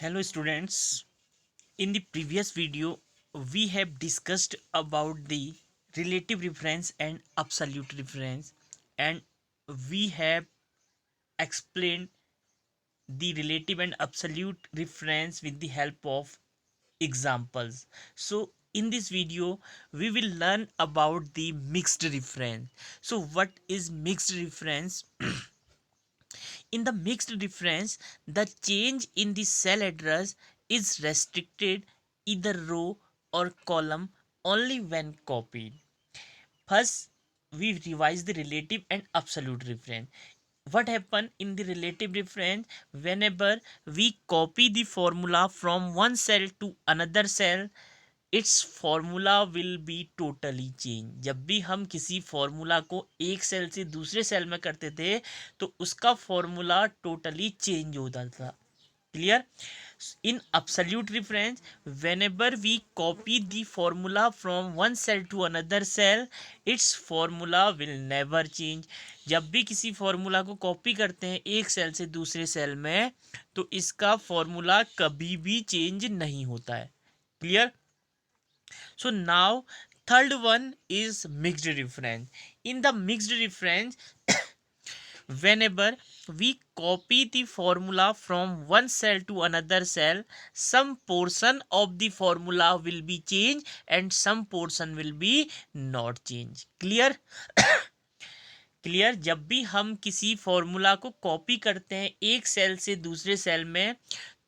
Hello students, in the previous video we have discussed about the relative reference and absolute reference, and we have explained the relative and absolute reference with the help of examples. So in this video we will learn about the mixed reference. So what is mixed reference? In the mixed reference, the change in the cell address is restricted either row or column only when copied. First, we revise the relative and absolute reference. What happen in the relative reference? Whenever we copy the formula from one cell to another cell, it's formula will be totally change. जब भी हम किसी formula को एक cell से दूसरे cell में करते थे तो उसका फॉर्मूला टोटली चेंज होता था. Clear? In absolute reference, whenever we copy the formula from one cell to another cell, its formula will never change. जब भी किसी फॉर्मूला को कॉपी करते हैं एक सेल से दूसरे सेल में तो इसका फॉर्मूला कभी भी चेंज नहीं होता है. Clear? So now third one is mixed reference. In the mixed reference, whenever we copy the formula from one cell to another cell, some portion of the formula will be changed and some portion will be not changed. Clear? Clear? जब भी हम किसी formula को copy करते हैं एक cell से दूसरे सेल में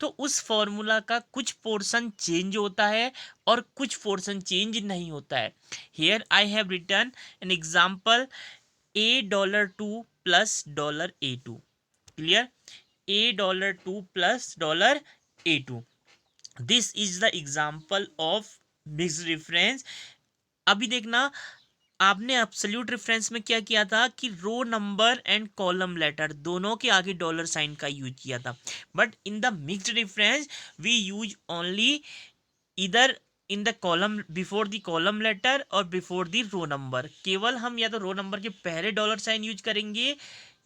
तो उस फॉर्मूला का कुछ पोर्शन चेंज होता है और कुछ पोर्शन चेंज नहीं होता है. Here I have written an example $2 plus $A2. Clear? $2 plus $A2. This is the example of mixed reference. अभी देखना, आपने एब्सोल्यूट रेफरेंस में क्या किया था कि row number and column letter दोनों के आगे डॉलर साइन का यूज किया था. But in the mixed reference we use only इधर in the column before the column letter और बिफोर द रो नंबर. केवल हम या तो रो नंबर के पहले डॉलर साइन यूज करेंगे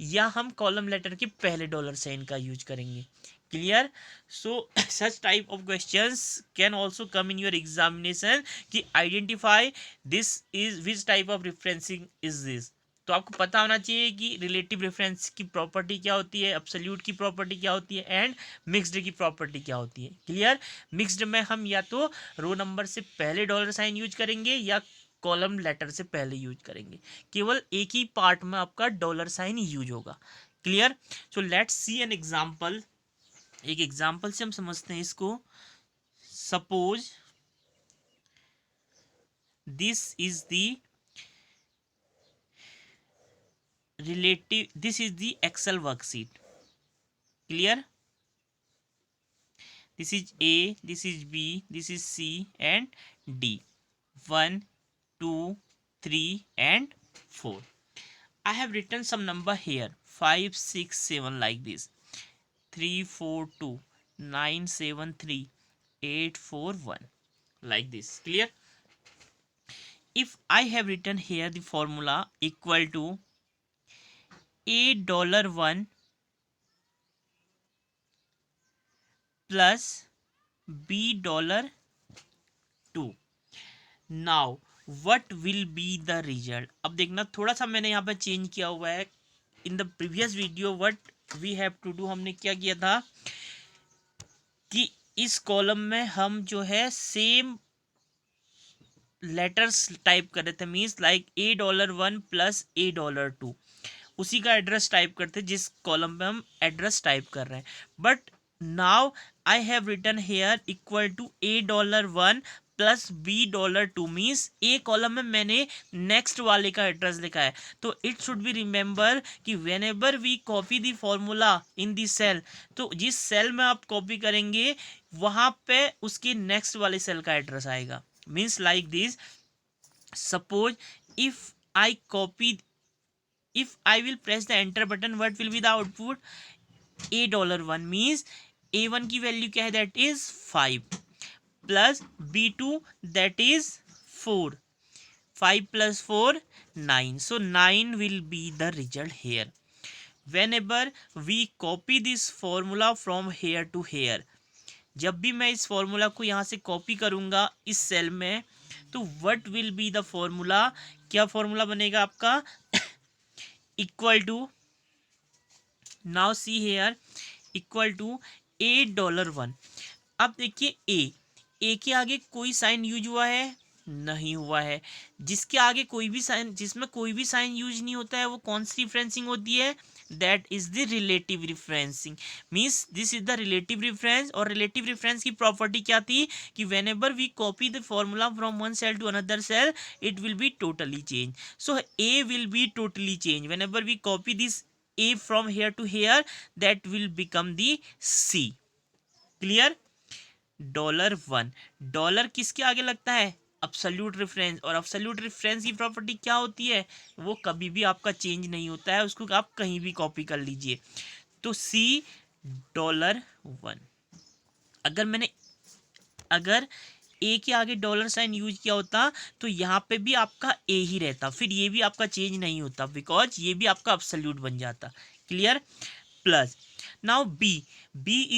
या हम कॉलम लेटर के पहले डॉलर साइन का यूज करेंगे. Clear? So such type of questions can also come in your examination कि identify this is which type of referencing is this. तो आपको पता होना चाहिए कि रिलेटिव रेफरेंस की प्रॉपर्टी क्या होती है, एब्सोल्यूट की प्रॉपर्टी क्या होती है एंड मिक्स्ड की प्रॉपर्टी क्या होती है. क्लियर? मिक्स्ड में हम या तो रो नंबर से पहले डॉलर साइन यूज करेंगे या कॉलम लेटर से पहले यूज करेंगे. केवल एक ही पार्ट में आपका डॉलर साइन यूज होगा. Clear? So let's see an example. एक एग्जांपल से हम समझते हैं इसको. Suppose this is the relative, this is the excel worksheet. Clear? This is A, this is B, this is C and D. 1 2 3 and 4. I have written some number here 5 6 7 like this. 3 4 2 9 7 3 8 4 1 like this. Clear? If I have written here the formula equal to $1 plus $2. Now what will be the result? अब देखना, थोड़ा सा मैंने यहाँ पे change किया हुआ है. In the previous video what we have to do, हमने क्या किया था कि इस कॉलम में हम जो है सेम लेटर्स टाइप कर रहे थे. Means like $1 plus $2. उसी का एड्रेस टाइप करते जिस कॉलम में हम एड्रेस टाइप कर रहे हैं. But now I have written here equal to $1 plus $2. Means A column में मैंने नेक्स्ट वाले का एड्रेस लिखा है. तो इट शुड बी रिमेंबर कि whenever we copy the formula in the cell, तो जिस सेल में आप कॉपी करेंगे वहाँ पे उसके नेक्स्ट वाले सेल का एड्रेस आएगा. Means like this. Suppose if I copy, if I will press the enter button, what will be the output? $1 means A1 की वैल्यू क्या है? That is 5 plus B2 that is 4. 5 plus 4 9. So 9 will be the result here. Whenever we copy this formula from here to here, जब भी मैं इस formula को यहाँ से कॉपी करूँगा इस सेल में, तो what will be the formula, क्या फॉर्मूला बनेगा आपका, equal to, now see here, equal to $8। अब देखिए ए के आगे कोई साइन यूज हुआ है, नहीं हुआ है। जिसके आगे कोई भी साइन, जिसमें कोई भी साइन यूज नहीं होता है, वो कौन सी रिफरेंसिंग होती है, that is the relative referencing. Means this is the relative reference. और रिलेटिव रेफरेंस की प्रॉपर्टी क्या थी कि whenever we copy the formula from one cell to another cell, it will be totally change. So A will be totally change whenever we copy this a from here to here, that will become the C. clear? $1 dollar किसके आगे लगता है, absolute reference. और absolute reference की property क्या होती है, वो कभी भी आपका चेंज नहीं होता है, उसको आप कहीं भी कॉपी कर लीजिए। तो C $1। अगर ए के आगे डॉलर साइन यूज किया होता तो यहाँ पे भी आपका ए ही रहता, फिर ये भी आपका चेंज नहीं होता, बिकॉज ये भी आपका अब्सोल्यूट बन जाता। Clear? Plus now B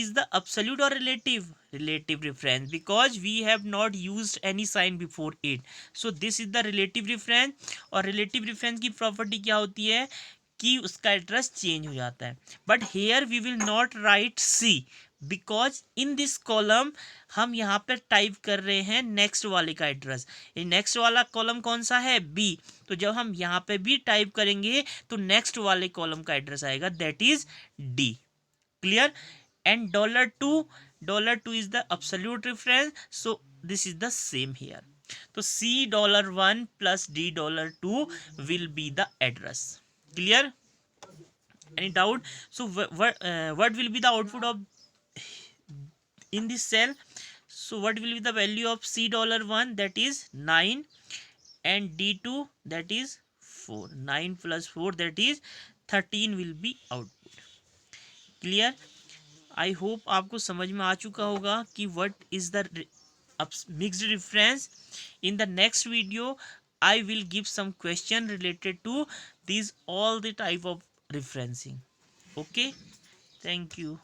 is the absolute और relative reference, because we have not used any sign before it, so this is the relative reference. और रिलेटिव रेफरेंस की प्रॉपर्टी क्या होती है कि उसका एड्रेस चेंज हो जाता है। But here we will not write C, because in this column हम यहाँ पर टाइप कर रहे हैं नेक्स्ट वाले का एड्रेस। ये नेक्स्ट वाला कॉलम कौन सा है, बी। तो जब हम यहाँ पे भी टाइप करेंगे तो नेक्स्ट वाले कॉलम का एड्रेस आएगा, that is D. Clear? And $2 is the absolute reference, so this is the same here. तो $1 plus $2 will be the address. Clear? Any doubt? So what will be the output of in this cell? So what will be the value of $1, that is 9, and D2, that is 4. 9 plus 4, that is 13 will be output. Clear? I hope आपको समझ में आ चुका होगा कि what is the mixed reference. In the next video I will give some question related to these all the type of referencing. Okay, thank you.